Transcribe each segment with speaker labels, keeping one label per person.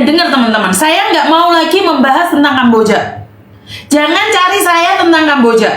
Speaker 1: dan dengar teman-teman, saya nggak mau lagi membahas tentang Kamboja. Jangan cari saya tentang Kamboja.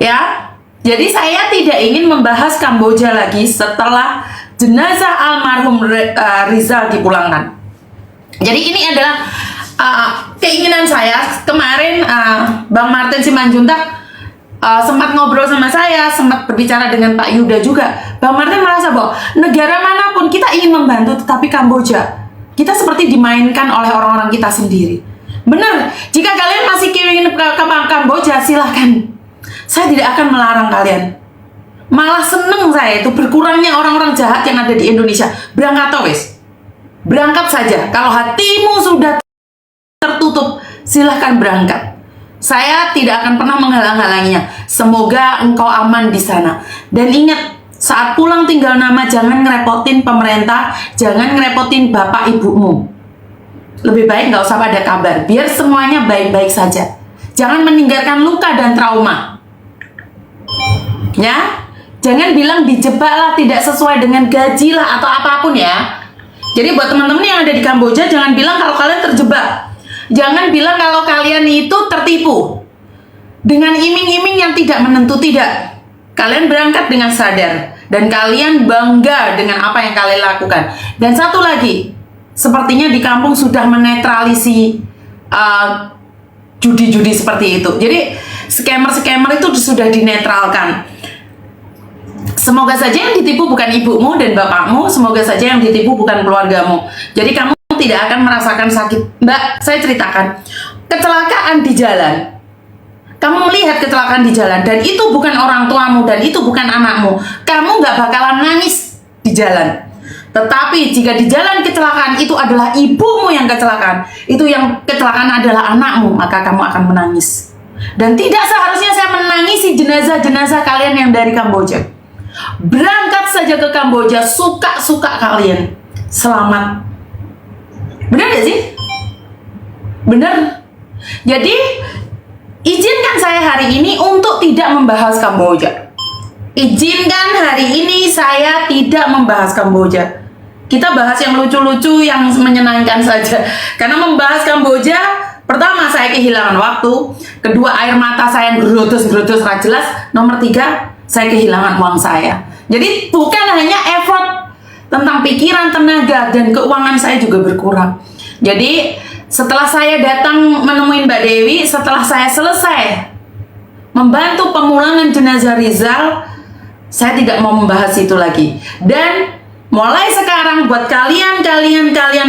Speaker 1: Ya, jadi saya tidak ingin membahas Kamboja lagi setelah jenazah almarhum Rizal dipulangkan. Jadi ini adalah keinginan saya. Kemarin Bang Martin Simanjuntak sempat ngobrol sama saya, sempat berbicara dengan Pak Yuda juga. Bang Martin merasa bahwa negara manapun kita ingin membantu, tetapi Kamboja kita seperti dimainkan oleh orang-orang kita sendiri. Benar, jika kalian masih ingin ke Kamboja, silahkan. Saya tidak akan melarang kalian. Malah seneng saya itu berkurangnya orang-orang jahat yang ada di Indonesia. Berangkat wes. Berangkat saja. Kalau hatimu sudah tertutup, silahkan berangkat. Saya tidak akan pernah menghalang-halanginya. Semoga engkau aman di sana. Dan ingat, saat pulang tinggal nama, jangan ngerepotin pemerintah, jangan ngerepotin bapak ibumu. Lebih baik nggak usah pada kabar, biar semuanya baik-baik saja. Jangan meninggalkan luka dan trauma. Ya, jangan bilang dijebak lah, tidak sesuai dengan gaji lah atau apapun ya. Jadi buat teman-teman yang ada di Kamboja, jangan bilang kalau kalian terjebak. Jangan bilang kalau kalian itu tertipu dengan iming-iming yang tidak menentu, tidak. Kalian berangkat dengan sadar dan kalian bangga dengan apa yang kalian lakukan. Dan satu lagi, sepertinya di kampung sudah menetralisi judi-judi seperti itu. Jadi scammer-scammer itu sudah dinetralkan. Semoga saja yang ditipu bukan ibumu dan bapakmu, semoga saja yang ditipu bukan keluargamu. Jadi kamu tidak akan merasakan sakit. Mbak, saya ceritakan, kecelakaan di jalan. Kamu melihat kecelakaan di jalan, dan itu bukan orang tuamu, dan itu bukan anakmu. Kamu nggak bakalan nangis di jalan. Tetapi jika di jalan kecelakaan itu adalah ibumu yang kecelakaan, itu yang kecelakaan adalah anakmu, maka kamu akan menangis. Dan tidak seharusnya saya menangisi jenazah-jenazah kalian yang dari Kamboja. Berangkat saja ke Kamboja, suka-suka kalian. Selamat. Benar gak sih? Benar. Jadi, izinkan saya hari ini untuk tidak membahas Kamboja. Izinkan hari ini saya tidak membahas Kamboja. Kita bahas yang lucu-lucu, yang menyenangkan saja. Karena membahas Kamboja, pertama saya kehilangan waktu, kedua air mata saya yang gerodos-gerodos gak jelas, nomor tiga saya kehilangan uang saya. Jadi bukan hanya effort tentang pikiran, tenaga, dan keuangan saya juga berkurang. Jadi setelah saya datang menemui Mbak Dewi, setelah saya selesai membantu pemulangan jenazah Rizal, saya tidak mau membahas itu lagi. Dan mulai sekarang buat kalian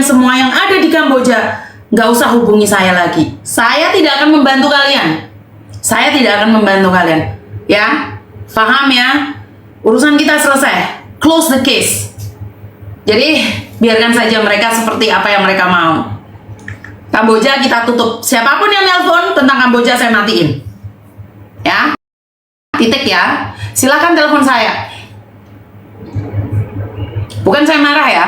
Speaker 1: semua yang ada di Kamboja, nggak usah hubungi saya lagi. Saya tidak akan membantu kalian. Saya tidak akan membantu kalian. Ya, paham ya? Urusan kita selesai. Close the case. Jadi biarkan saja mereka seperti apa yang mereka mau. Kamboja kita tutup. Siapapun yang nelpon tentang Kamboja saya matiin. Ya, titik ya. Silakan telepon saya. Bukan saya marah ya.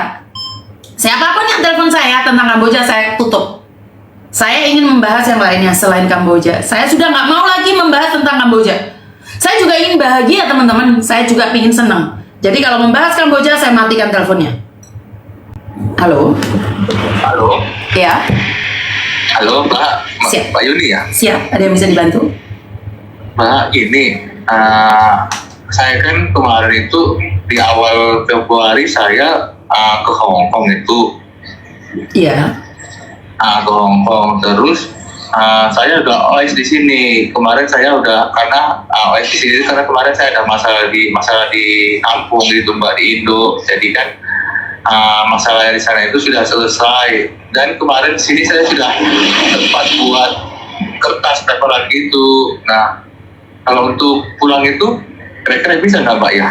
Speaker 1: Siapapun yang telepon saya tentang Kamboja saya tutup. Saya ingin membahas yang lainnya selain Kamboja. Saya sudah nggak mau lagi membahas tentang Kamboja. Saya juga ingin bahagia teman-teman. Saya juga ingin senang. Jadi kalau membahas Kamboja saya matikan teleponnya. Halo.
Speaker 2: Halo.
Speaker 1: Ya.
Speaker 2: Halo Mbak.
Speaker 1: Siap.
Speaker 2: Pak Yuni ya.
Speaker 1: Siap. Ada yang bisa dibantu?
Speaker 2: Mbak, ini saya kan kemarin itu di awal Februari saya ke Hong Kong itu.
Speaker 1: Iya.
Speaker 2: Ke Hong Kong terus saya udah OS di sini. Kemarin saya udah karena OS di sini karena kemarin saya ada masalah di kampung gitu Mbak, di Indo. Jadi kan masalah di sana itu sudah selesai. Dan kemarin di sini saya sudah sempat buat kertas tempelan gitu. Nah, kalau untuk pulang itu kira-kira bisa nggak Mbak ya?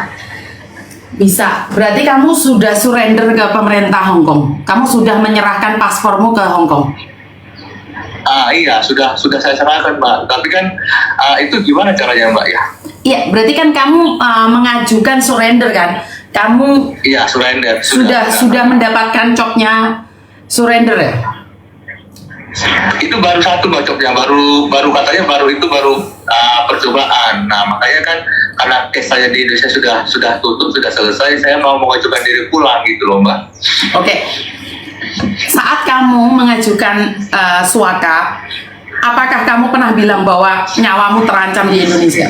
Speaker 1: Bisa. Berarti kamu sudah surrender ke pemerintah Hong Kong. Kamu sudah menyerahkan paspormu ke Hong Kong.
Speaker 2: Iya, sudah saya serahkan Mbak. Tapi kan itu gimana caranya Mbak ya?
Speaker 1: Iya, berarti kan kamu mengajukan surrender kan? Kamu
Speaker 2: Iya, surrender.
Speaker 1: sudah mendapatkan copnya surrender ya?
Speaker 2: Itu baru satu Mbak copnya, baru katanya baru percobaan. Nah, makanya kan karena case saya di Indonesia sudah tutup, sudah selesai, saya mau mengajukan diri pulang gitu loh Mbak.
Speaker 1: Oke. saat kamu mengajukan suaka, apakah kamu pernah bilang bahwa nyawamu terancam di Indonesia?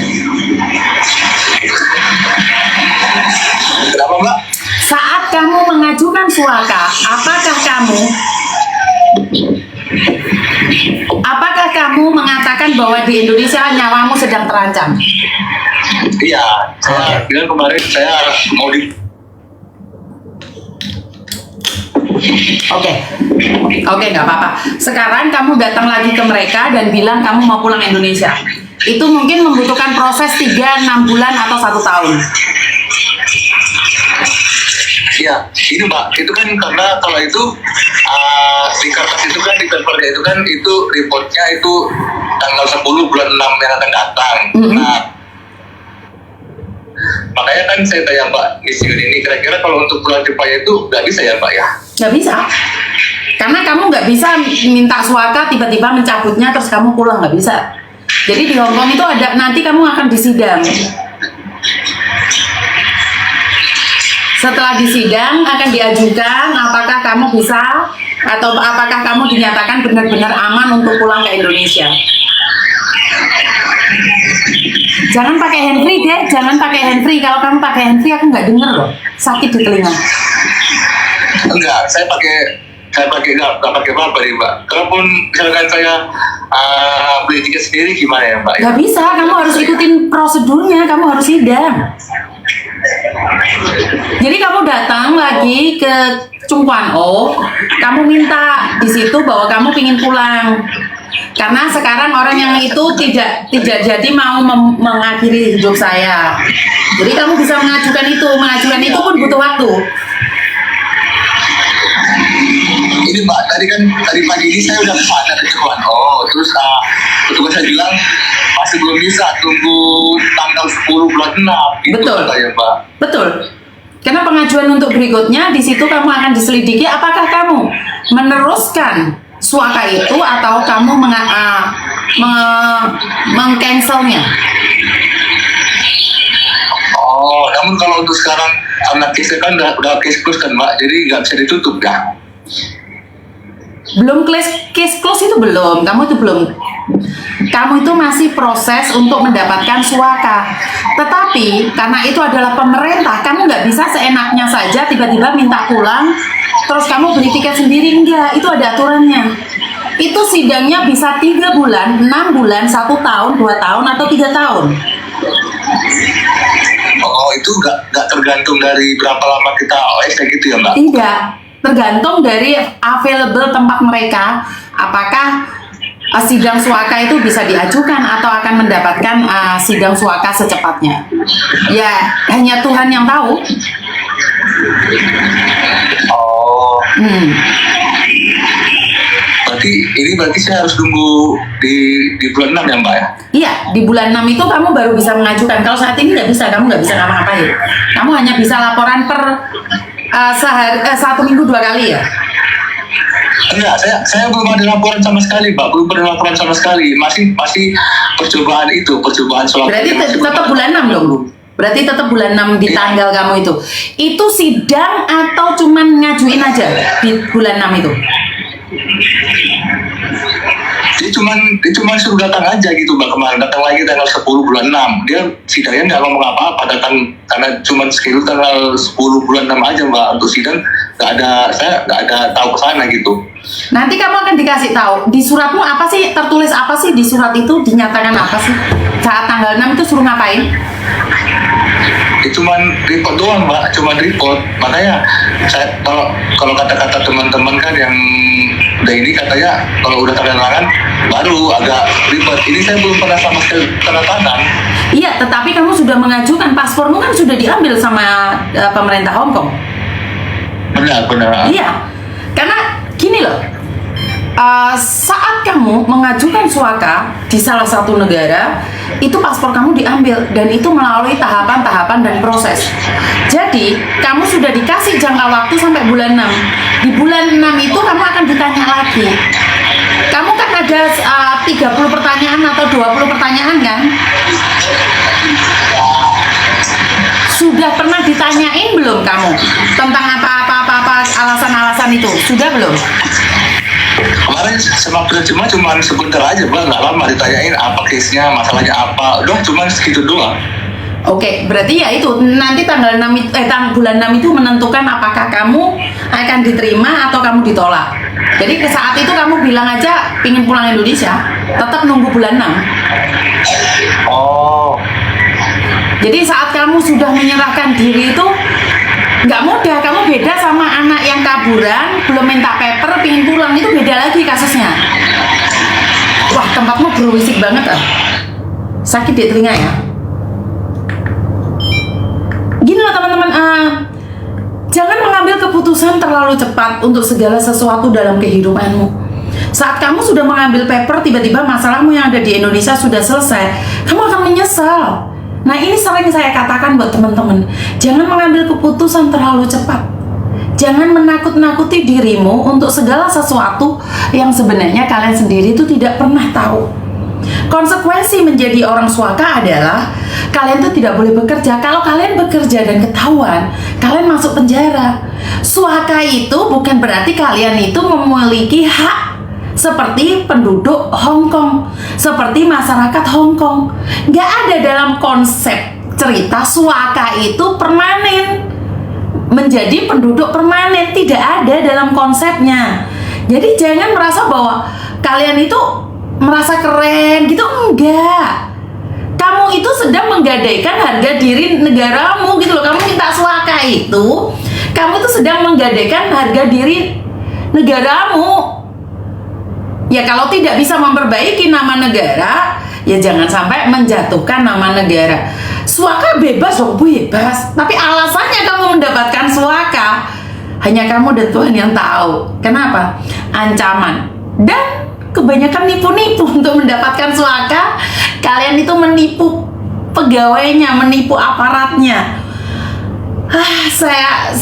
Speaker 2: Kenapa Mbak?
Speaker 1: Saat kamu mengajukan suaka, apakah kamu mengatakan bahwa di Indonesia nyawamu sedang terancam?
Speaker 2: Iya, saya bilang kemarin saya mau di.
Speaker 1: Oke, nggak apa-apa. Sekarang kamu datang lagi ke mereka dan bilang kamu mau pulang Indonesia. Itu mungkin membutuhkan proses 3, 6 bulan atau 1 tahun.
Speaker 2: Iya, ini Mbak, itu kan karena kalau itu di kertas itu kan di papernya itu kan itu reportnya itu tanggal 10 bulan 6 yang akan datang. Nah, makanya kan saya tanya Mbak Isyun ini kira-kira kalau untuk pulang Jepang itu nggak bisa ya Mbak ya?
Speaker 1: Nggak bisa. Karena kamu nggak bisa minta suaka tiba-tiba mencabutnya terus kamu pulang, nggak bisa. Jadi di Hongkong itu ada, nanti kamu akan disidang. Setelah disidang akan diajukan apakah kamu bisa atau apakah kamu dinyatakan benar-benar aman untuk pulang ke Indonesia. Jangan pakai handfree deh, jangan pakai handfree. Kalau kamu pakai handfree aku nggak denger loh, sakit di telinga.
Speaker 2: Enggak, saya pakai nggak pakai apa nih Mbak. Kalaupun misalkan saya beli tiket sendiri gimana ya Mbak?
Speaker 1: Nggak bisa, kamu harus ikutin prosedurnya, kamu harus sidang. Jadi kamu datang lagi ke Chung Kwan O, kamu minta di situ bahwa kamu ingin pulang. Karena sekarang orang yang itu tidak jadi mau mengakhiri hidup saya. Jadi kamu bisa mengajukan itu pun butuh waktu.
Speaker 2: Ini Mbak, tadi pagi ini saya udah kesana ke Chung Kwan O, terus petugas saya bilang masih belum bisa, tunggu tanggal 10 bulan 6 gitu.
Speaker 1: Betul.
Speaker 2: Ya Mbak.
Speaker 1: Betul. Karena pengajuan untuk berikutnya di situ kamu akan diselidiki apakah kamu meneruskan suaka itu atau kamu mengcancelnya.
Speaker 2: Oh, namun kalau untuk sekarang anak case kan udah case close kan Mbak, jadi nggak bisa ditutup ya?
Speaker 1: Belum case close itu belum, kamu itu masih proses untuk mendapatkan suaka. Tetapi karena itu adalah pemerintah, kamu nggak bisa seenaknya saja tiba-tiba minta pulang terus kamu beli tiket sendiri, enggak, itu ada aturannya. Itu sidangnya bisa 3 bulan, 6 bulan, 1 tahun, 2 tahun, atau 3 tahun.
Speaker 2: Oh, itu nggak tergantung dari berapa lama kita OS kayak gitu ya Mbak?
Speaker 1: Tidak, tergantung dari available tempat mereka, apakah sidang suaka itu bisa diajukan atau akan mendapatkan sidang suaka secepatnya. Ya, hanya Tuhan yang tahu.
Speaker 2: Oh. Berarti saya harus tunggu di bulan 6 ya Mbak ya?
Speaker 1: Iya, di bulan 6 itu kamu baru bisa mengajukan. Kalau saat ini nggak bisa, kamu nggak bisa ngapa-ngapain. Kamu hanya bisa laporan per 1 minggu 2 kali ya?
Speaker 2: Enggak, saya belum ada laporan sama sekali Mbak, belum pernah laporan sama sekali. Masih percobaan soal.
Speaker 1: Berarti tetap bulan 6 dong, Bu? Berarti tetap bulan 6 di tanggal kamu itu. Itu sidang atau cuman ngajuin aja di bulan 6 itu?
Speaker 2: Dia cuman suruh datang aja gitu Mbak, kemarin datang lagi tanggal 10 bulan 6. Dia sidangnya nggak ngomong apa-apa, datang karena cuman schedule tanggal 10 bulan 6 aja Mbak untuk sidang. Saya nggak ada tahu ke sana gitu.
Speaker 1: Nanti kamu akan dikasih tahu di suratmu apa sih, tertulis apa sih di surat itu, dinyatakan apa sih saat tanggal 6 itu suruh ngapain?
Speaker 2: Ya cuman report doang Mbak, cuman report. Makanya saya kalau kata-kata teman-teman kan yang udah ini katanya kalau udah tanda tangan baru agak ribet. Ini saya belum pernah sama sekali tanda tangan.
Speaker 1: Iya, tetapi kamu sudah mengajukan, paspormu kan sudah diambil sama pemerintah Hong Kong.
Speaker 2: Benar.
Speaker 1: Iya, karena gini loh, saat kamu mengajukan suaka di salah satu negara, itu paspor kamu diambil dan itu melalui tahapan-tahapan dan proses. Jadi, kamu sudah dikasih jangka waktu sampai bulan 6. Di bulan 6 itu kamu akan ditanya lagi. Kamu kan ada 30 pertanyaan atau 20 pertanyaan kan? Sudah pernah ditanyain belum kamu tentang apa alasan-alasan itu? Sudah belum?
Speaker 2: Kemarin sama cuma sebentar aja Mbak, nggak lama ditanyain apa case-nya, masalahnya apa, udah cuma segitu doang.
Speaker 1: Oke, berarti ya itu nanti tanggal 6 bulan 6 itu menentukan apakah kamu akan diterima atau kamu ditolak. Jadi ke saat itu kamu bilang aja pingin pulang Indonesia, tetap nunggu bulan 6.
Speaker 2: Oh,
Speaker 1: Jadi saat kamu sudah menyerahkan diri itu nggak mudah, kamu beda sama anak yang kaburan, belum minta paper, pingin pulang, itu beda lagi kasusnya. Wah, tempatmu berisik banget ah. Sakit di telinga ya. Gini loh teman-teman, jangan mengambil keputusan terlalu cepat untuk segala sesuatu dalam kehidupanmu. Saat kamu sudah mengambil paper, tiba-tiba masalahmu yang ada di Indonesia sudah selesai, kamu akan menyesal. Nah, ini sering saya katakan buat teman-teman, jangan mengambil keputusan terlalu cepat. Jangan menakut-nakuti dirimu untuk segala sesuatu yang sebenarnya kalian sendiri itu tidak pernah tahu. Konsekuensi menjadi orang suaka adalah kalian tuh tidak boleh bekerja. Kalau kalian bekerja dan ketahuan, kalian masuk penjara. Suaka itu bukan berarti kalian itu memiliki hak seperti penduduk Hong Kong, seperti masyarakat Hong Kong. Nggak ada dalam konsep cerita suaka itu permanen, menjadi penduduk permanen. Tidak ada dalam konsepnya. Jadi jangan merasa bahwa kalian itu merasa keren gitu, enggak. Kamu itu sedang menggadaikan harga diri negaramu gitu loh. Kamu minta suaka itu, kamu itu sedang menggadaikan harga diri negaramu. Ya kalau tidak bisa memperbaiki nama negara, ya jangan sampai menjatuhkan nama negara. Suaka bebas dong, bebas. Tapi alasannya kamu mendapatkan suaka, hanya kamu dan Tuhan yang tahu. Kenapa? Ancaman. Dan kebanyakan nipu-nipu untuk mendapatkan suaka. Kalian itu menipu pegawainya, menipu aparatnya. Saya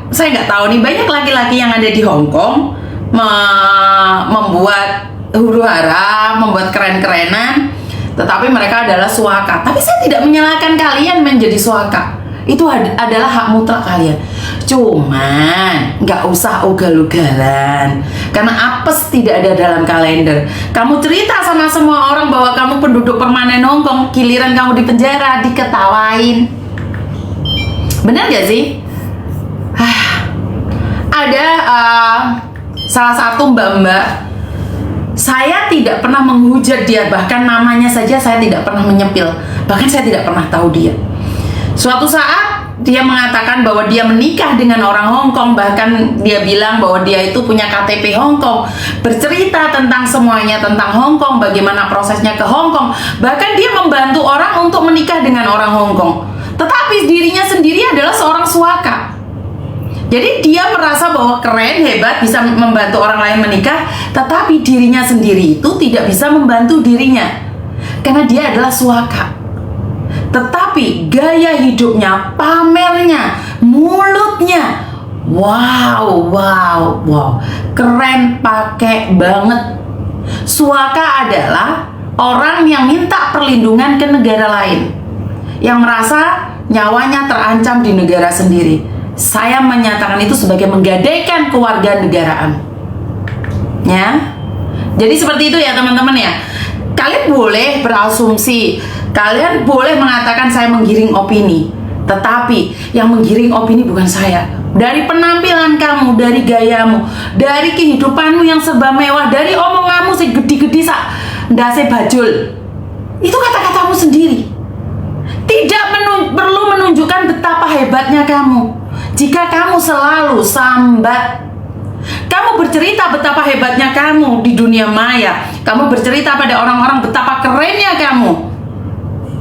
Speaker 1: nggak tahu nih, banyak laki-laki yang ada di Hong Kong membuat huru-hara, membuat keren-kerenan, tetapi mereka adalah suaka. Tapi saya tidak menyalahkan kalian menjadi suaka. Itu adalah hak mutlak kalian. Cuman nggak usah ugal-ugalan, karena apes tidak ada dalam kalender. Kamu cerita sama semua orang bahwa kamu penduduk permanen Hong Kong, giliran kamu di penjara diketawain. Benar gak sih? Ada salah satu mbak-mbak, saya tidak pernah menghujat dia, bahkan namanya saja saya tidak pernah menyepil, bahkan saya tidak pernah tahu dia. Suatu saat dia mengatakan bahwa dia menikah dengan orang Hong Kong, bahkan dia bilang bahwa dia itu punya KTP Hong Kong, bercerita tentang semuanya tentang Hong Kong, bagaimana prosesnya ke Hong Kong, bahkan dia membantu orang untuk menikah dengan orang Hong Kong. Tetapi dirinya sendiri adalah seorang suaka. Jadi dia merasa bahwa keren, hebat, bisa membantu orang lain menikah, tetapi dirinya sendiri itu tidak bisa membantu dirinya, karena dia adalah suaka. Tetapi gaya hidupnya, pamernya, mulutnya, wow, keren, pakai banget. Suaka adalah orang yang minta perlindungan ke negara lain, yang merasa nyawanya terancam di negara sendiri. Saya menyatakan itu sebagai menggadaikan kewarganegaraan. Ya, jadi seperti itu ya teman-teman ya. Kalian boleh berasumsi, kalian boleh mengatakan saya menggiring opini, tetapi yang menggiring opini bukan saya. Dari penampilan kamu, dari gayamu, dari kehidupanmu yang serba mewah, dari omonganmu segede-gede sak ndase bajul, itu kata-katamu sendiri. Tidak perlu menunjukkan betapa hebatnya kamu. Jika kamu selalu sambat, kamu bercerita betapa hebatnya kamu di dunia maya, kamu bercerita pada orang-orang betapa kerennya kamu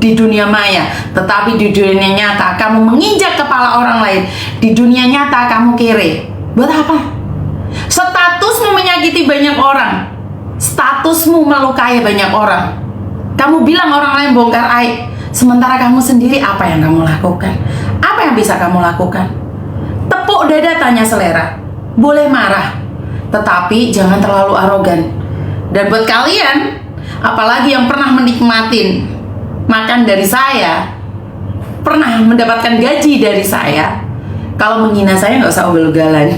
Speaker 1: di dunia maya, tetapi di dunia nyata kamu menginjak kepala orang lain. Di dunia nyata kamu kere. Buat apa? Statusmu menyakiti banyak orang, statusmu melukai banyak orang. Kamu bilang orang lain bongkar aib, sementara kamu sendiri apa yang kamu lakukan? Apa yang bisa kamu lakukan? Tepuk dada tanya selera. Boleh marah, tetapi jangan terlalu arogan. Dan buat kalian, apalagi yang pernah menikmatin makan dari saya, pernah mendapatkan gaji dari saya, kalau menghina saya nggak usah ugal-ugalan.